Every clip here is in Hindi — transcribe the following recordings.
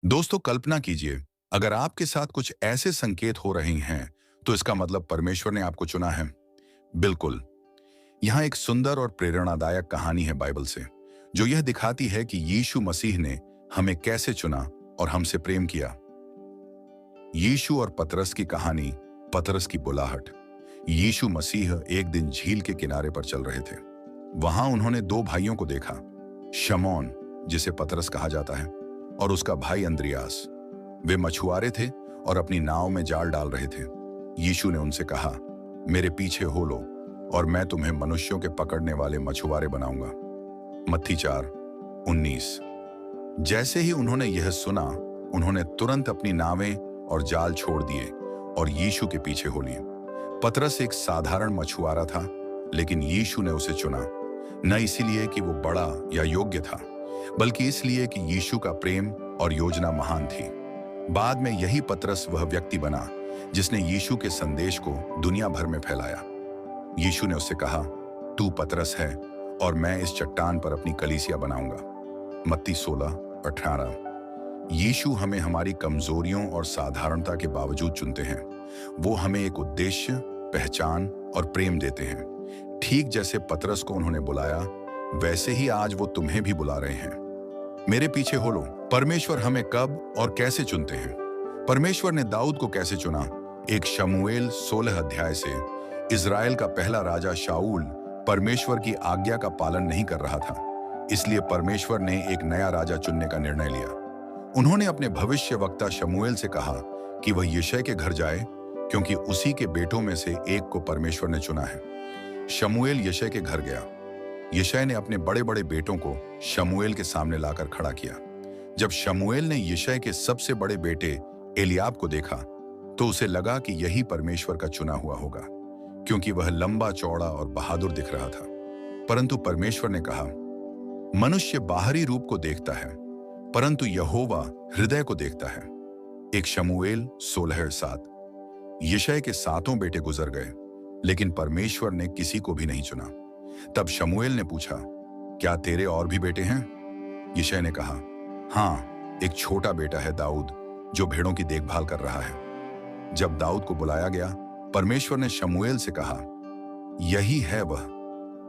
दोस्तों, कल्पना कीजिए, अगर आपके साथ कुछ ऐसे संकेत हो रहे हैं तो इसका मतलब परमेश्वर ने आपको चुना है। बिल्कुल। यहाँ एक सुंदर और प्रेरणादायक कहानी है बाइबल से, जो यह दिखाती है कि यीशु मसीह ने हमें कैसे चुना और हमसे प्रेम किया। यीशु और पतरस की कहानी। पतरस की बुलाहट। यीशु मसीह एक दिन झील के किनारे पर चल रहे थे। वहां उन्होंने दो भाइयों को देखा, शमौन, जिसे पतरस कहा जाता है, और उसका भाई अंद्रियास। वे मछुआरे थे और अपनी नाव में जाल डाल रहे थे। यीशु ने उनसे कहा, मेरे पीछे हो लो और मैं तुम्हें मनुष्यों के पकड़ने वाले मछुआरे बनाऊंगा। मत्ती 4:19। जैसे ही उन्होंने यह सुना, उन्होंने तुरंत अपनी नावें और जाल छोड़ दिए और यीशु के पीछे हो लिए। पतरस एक साधारण मछुआरा था, लेकिन यीशु ने उसे चुना, न इसीलिए कि वो बड़ा या योग्य था, बल्कि इसलिए कि यीशु का प्रेम और योजना महान थी। बाद में यही पतरस वह व्यक्ति बना जिसने यीशु के संदेश को दुनिया भर में फैलाया। यीशु ने उससे कहा, तू पतरस है और मैं इस चट्टान पर अपनी कलीसिया बनाऊंगा। मत्ती 16:18। यीशु हमें हमारी कमजोरियों और साधारणता के बावजूद चुनते हैं। वो हमें एक उद्देश्य, पहचान और प्रेम देते हैं। ठीक जैसे पतरस को उन्होंने बुलाया, वैसे ही आज वो तुम्हें भी बुला रहे हैं। मेरे पीछे हो लो। परमेश्वर हमें कब और कैसे चुनते हैं? परमेश्वर ने दाऊद को कैसे चुना? एक शमूएल 16 अध्याय से। इज़राइल का पहला राजा शाऊल परमेश्वर की आज्ञा का पालन नहीं कर रहा था, इसलिए परमेश्वर ने एक नया राजा चुनने का निर्णय लिया। उन्होंने अपने भविष्यवक्ता शमूएल से कहा कि वह यिशै के घर जाए, क्योंकि उसी के बेटों में से एक को परमेश्वर ने चुना है। शमूएल यिशै के घर गया। यिशै ने अपने बड़े बड़े बेटों को शमूएल के सामने लाकर खड़ा किया। जब शमूएल ने यिशै के सबसे बड़े बेटे एलियाब को देखा, तो उसे लगा कि यही परमेश्वर का चुना हुआ होगा, क्योंकि वह लंबा चौड़ा और बहादुर दिख रहा था। परंतु परमेश्वर ने कहा, मनुष्य बाहरी रूप को देखता है, परंतु यहोवा हृदय को देखता है। एक शमूएल 16:7। यिशै के 7 बेटे गुजर गए, लेकिन परमेश्वर ने किसी को भी नहीं चुना। तब शमूएल ने पूछा, क्या तेरे और भी बेटे हैं? यिशै ने कहा, हाँ, एक छोटा बेटा है दाऊद, जो भेड़ों की देखभाल कर रहा है। जब दाऊद को बुलाया गया, परमेश्वर ने शमूएल से कहा, यही है वह,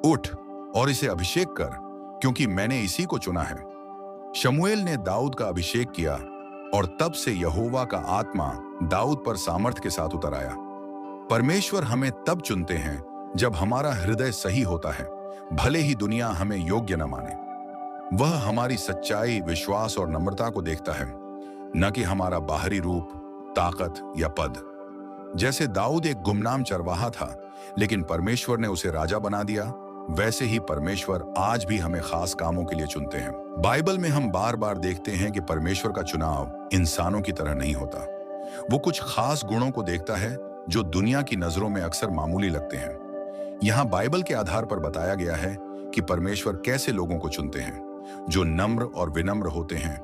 उठ और इसे अभिषेक कर, क्योंकि मैंने इसी को चुना है। शमूएल ने दाऊद का अभिषेक किया और तब से यहोवा का आत्मा दाऊद पर सामर्थ के साथ उतर आया। परमेश्वर हमें तब चुनते हैं जब हमारा हृदय सही होता है, भले ही दुनिया हमें योग्य न माने। वह हमारी सच्चाई, विश्वास और नम्रता को देखता है, न कि हमारा बाहरी रूप, ताकत या पद। जैसे दाऊद एक गुमनाम चरवाहा था, लेकिन परमेश्वर ने उसे राजा बना दिया, वैसे ही परमेश्वर आज भी हमें खास कामों के लिए चुनते हैं। बाइबल में हम बार बार देखते हैं कि परमेश्वर का चुनाव इंसानों की तरह नहीं होता। वो कुछ खास गुणों को देखता है जो दुनिया की नजरों में अक्सर मामूली लगते हैं। यहाँ बाइबल के आधार पर बताया गया है कि परमेश्वर कैसे लोगों को चुनते हैं, जो नम्र और विनम्र होते हैं।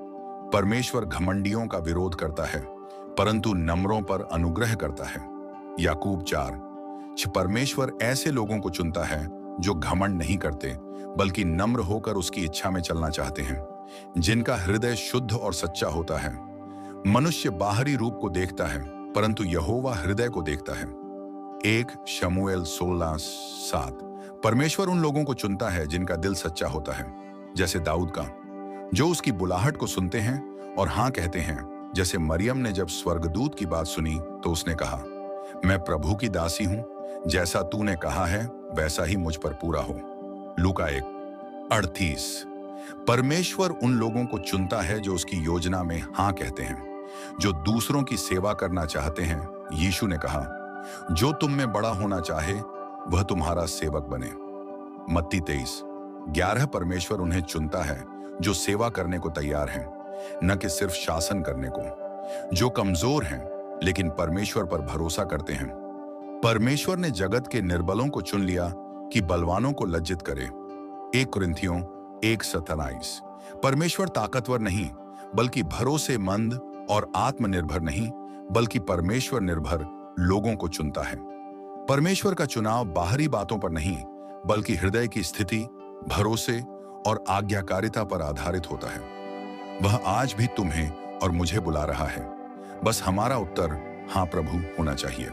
परमेश्वर घमंडियों का विरोध करता है, परंतु नम्रों पर अनुग्रह करता है। याकूब 4:6। परमेश्वर ऐसे लोगों को चुनता है जो घमंड नहीं करते, बल्कि नम्र होकर उसकी इच्छा में चलना चाहते हैं, जिनका हृदय शुद्ध और सच्चा होता है। मनुष्य बाहरी रूप को देखता है, परंतु यहोवा हृदय को देखता है। 1 शमूएल 16:7। परमेश्वर उन लोगों को चुनता है जिनका दिल सच्चा होता है, जैसे दाऊद का, जो उसकी बुलाहट को सुनते हैं और हाँ कहते हैं। जैसे मरियम ने जब स्वर्गदूत की बात सुनी तो उसने कहा, मैं प्रभु की दासी हूं, जैसा तूने कहा है वैसा ही मुझ पर पूरा हो। लूका 1:38। परमेश्वर उन लोगों को चुनता है जो उसकी योजना में हाँ कहते हैं, जो दूसरों की सेवा करना चाहते हैं। यीशु ने कहा, जो तुम में बड़ा होना चाहे वह तुम्हारा सेवक बने। मत्ती 23:11। परमेश्वर उन्हें चुनता है जो सेवा करने को तैयार हैं, न कि सिर्फ शासन करने को, जो कमजोर हैं लेकिन परमेश्वर पर भरोसा करते हैं। परमेश्वर ने जगत के निर्बलों को चुन लिया कि बलवानों को लज्जित करे। 1 कुरिन्थियों 1:27। परमेश्वर ताकतवर नहीं, बल्कि भरोसेमंद, और आत्मनिर्भर नहीं, बल्कि परमेश्वर निर्भर लोगों को चुनता है। परमेश्वर का चुनाव बाहरी बातों पर नहीं, बल्कि हृदय की स्थिति, भरोसे और आज्ञाकारिता पर आधारित होता है। वह आज भी तुम्हें और मुझे बुला रहा है। बस हमारा उत्तर हाँ प्रभु होना चाहिए।